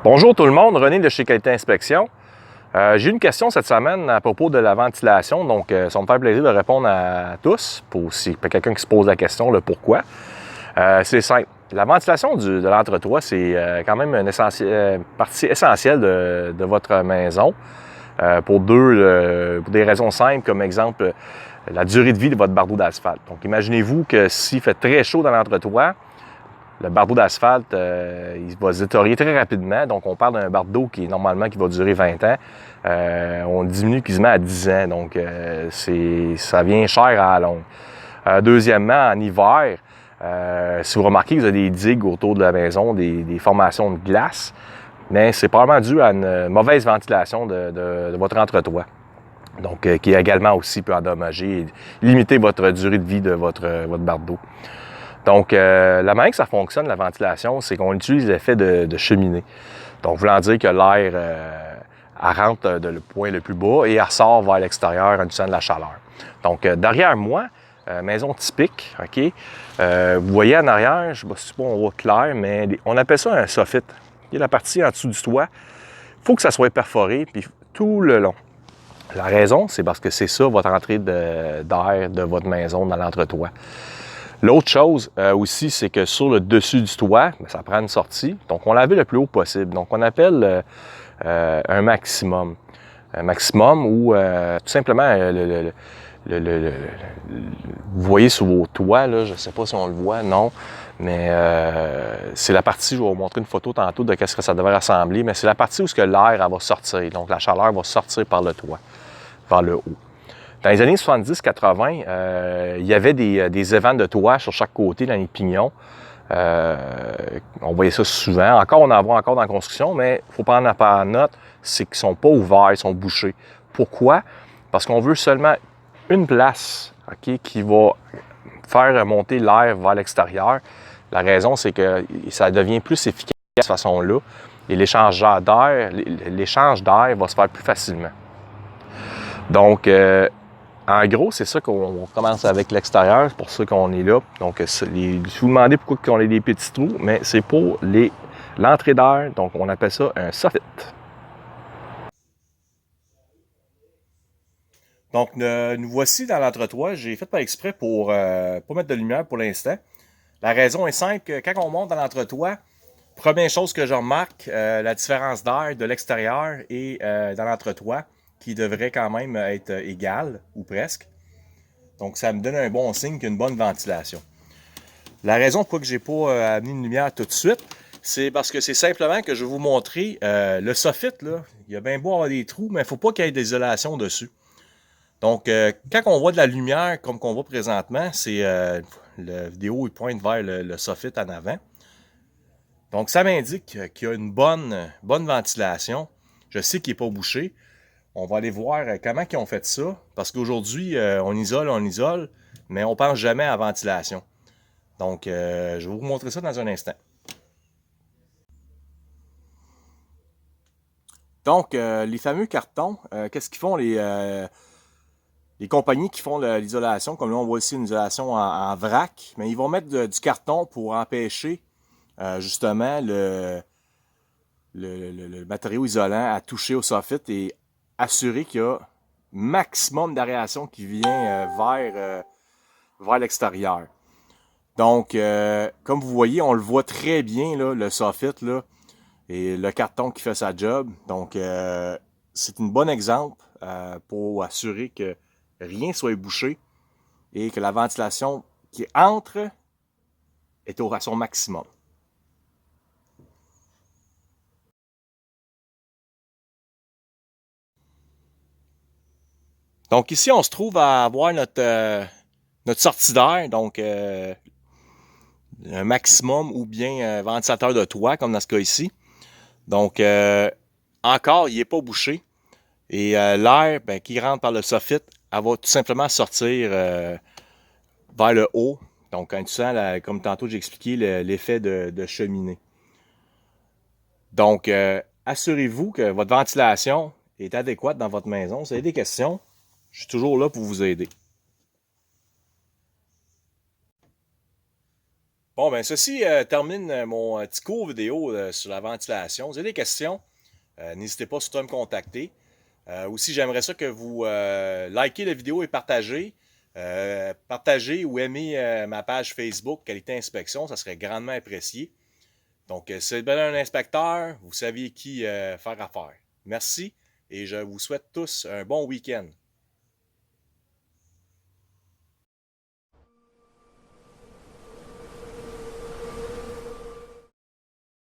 Bonjour tout le monde, René de chez Qualité Inspection. J'ai une question cette semaine à propos de la ventilation, donc ça me fait plaisir de répondre à tous, pour si quelqu'un qui se pose la question, le pourquoi. C'est simple. La ventilation de l'entretoit, c'est quand même une partie essentielle de votre maison pour des raisons simples, comme exemple la durée de vie de votre bardeau d'asphalte. Donc imaginez-vous que s'il fait très chaud dans l'entretoit, le bardeau d'asphalte, il va se détériorer très rapidement. Donc, on parle d'un bardeau qui va durer 20 ans. On diminue quasiment à 10 ans. Donc, ça vient cher à la longue. Deuxièmement, en hiver, si vous remarquez que vous avez des digues autour de la maison, des formations de glace, mais c'est probablement dû à une mauvaise ventilation de votre entretoit. Donc, qui également aussi peut endommager et limiter votre durée de vie de votre bardeau. Donc, la manière que ça fonctionne, la ventilation, c'est qu'on utilise l'effet de cheminée. Donc, voulant dire que l'air elle rentre le point le plus bas et elle ressort vers l'extérieur en utilisant de la chaleur. Donc, derrière moi, maison typique, OK? Vous voyez en arrière, je ne sais pas si on voit clair, mais on appelle ça un soffit. Il y a la partie en dessous du toit. Il faut que ça soit perforé, puis tout le long. La raison, c'est parce que c'est ça votre entrée d'air de votre maison dans l'entretoit. L'autre chose aussi, c'est que sur le dessus du toit, ça prend une sortie. Donc, on la veut le plus haut possible. Donc, on appelle un maximum. Un maximum ou tout simplement, vous voyez sur vos toits, là, je ne sais pas si on le voit, non. Mais c'est la partie, je vais vous montrer une photo tantôt de ce que ça devrait ressembler, mais c'est la partie où l'air va sortir. Donc, la chaleur va sortir par le toit, vers le haut. Dans les années 70-80, il y avait des évents de toit sur chaque côté dans les pignons. On voyait ça souvent. Encore, on en voit encore dans la construction, mais il faut prendre en note, c'est qu'ils ne sont pas ouverts, ils sont bouchés. Pourquoi? Parce qu'on veut seulement une place, okay, qui va faire monter l'air vers l'extérieur. La raison, c'est que ça devient plus efficace de cette façon-là. Et l'échange d'air va se faire plus facilement. Donc, en gros, c'est ça qu'on commence avec l'extérieur, c'est pour ça qu'on est là. Donc, si vous demandez pourquoi on a des petits trous, mais c'est pour l'entrée d'air, donc on appelle ça un soffit. Donc, nous voici dans l'entretoit. J'ai fait par exprès pour ne pas mettre de lumière pour l'instant. La raison est simple, que quand on monte dans l'entretoit, première chose que je remarque, la différence d'air de l'extérieur et dans l'entretoit, qui devrait quand même être égale, ou presque. Donc, ça me donne un bon signe qu'une bonne ventilation. La raison pourquoi je n'ai pas amené une lumière tout de suite, c'est parce que c'est simplement que je vais vous montrer le soffit, là. Il y a bien beau avoir des trous, mais il ne faut pas qu'il y ait d'isolation dessus. Donc, quand on voit de la lumière comme qu'on voit présentement, c'est la vidéo il pointe vers le soffit en avant. Donc, ça m'indique qu'il y a une bonne ventilation. Je sais qu'il n'est pas bouché. On va aller voir comment ils ont fait ça, parce qu'aujourd'hui, on isole, mais on ne pense jamais à la ventilation. Donc, je vais vous montrer ça dans un instant. Donc, les fameux cartons, qu'est-ce qu'ils font les compagnies qui font l'isolation, comme là on voit ici une isolation en vrac, mais ils vont mettre du carton pour empêcher justement le matériau isolant à toucher au soffit et assurer qu'il y a maximum d'aération qui vient vers l'extérieur. Donc, comme vous voyez, on le voit très bien, là, le soffit, là, et le carton qui fait sa job. Donc, c'est un bon exemple pour assurer que rien soit bouché et que la ventilation qui entre est à son maximum. Donc ici, on se trouve à avoir notre sortie d'air, donc un maximum ou bien ventilateur de toit, comme dans ce cas ici. Donc, encore, il n'est pas bouché. Et l'air qui rentre par le soffit, elle va tout simplement sortir vers le haut. Donc, quand tu sens, comme tantôt j'ai expliqué, l'effet de cheminée. Donc, assurez-vous que votre ventilation est adéquate dans votre maison. Si vous avez des questions, je suis toujours là pour vous aider. Bon, ben ceci termine mon petit cours vidéo sur la ventilation. Vous avez des questions, n'hésitez pas surtout à me contacter. Aussi, j'aimerais ça que vous likez la vidéo et partagez. Partagez ou aimez ma page Facebook Qualité Inspection, ça serait grandement apprécié. Donc, si vous êtes un inspecteur, vous saviez qui faire affaire. Merci et je vous souhaite tous un bon week-end.